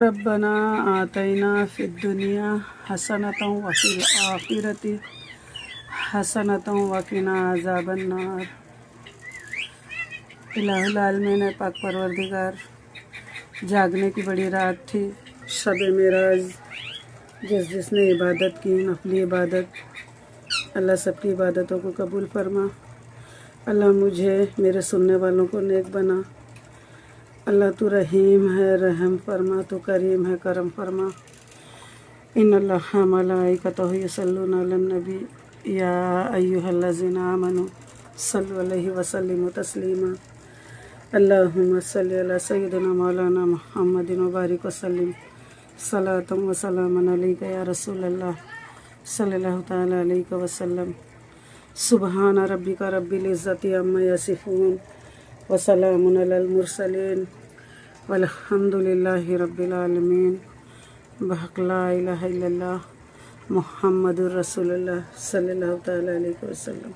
रब्बना आतैना फिद्दुनिया हसनतम वफिल आखिरति हसनतम वकिना अज़ाबन्नार। इलाहुल आलमीन पाक परवरदिगार, जागने की बड़ी रात थी, शब मेराज। जिसने इबादत की, नफली इबादत, अल्लाह सबकी इबादतों को कबूल फरमा। अल्लाह मुझे मेरे सुनने वालों को नेक बना। अल्लाह तू रहीम है, रहम फरमा, तू करीम है, करम फरमा। इन्नल्लाह मलाइकतहु युसल्लूना अलन नबी या अय्युहल्लज़ीना आमनू सल्लु अलैहि वसल्लिमु तस्लीमा। अल्लाहुम्मा सल्लि अला सय्यिदिना मौलाना मुहम्मदिन व बारिक वसल्लिम सलातम व सलामन अलैका या रसूलल्लाह सल्लल्लाहु तआला अलैहि वसल्लम। सुबहान रब्बिका रब्बिल इज़्ज़ति अम्मा यसिफून व सलामुन अलल मुरसलीन वल्हम्दुलिल्लाहि रब्बिल आलमीन। बहक ला इलाहा इल्लल्लाह मुहम्मदुर रसूलुल्लाह सल्लल्लाहु तआला अलैहि वसल्लम।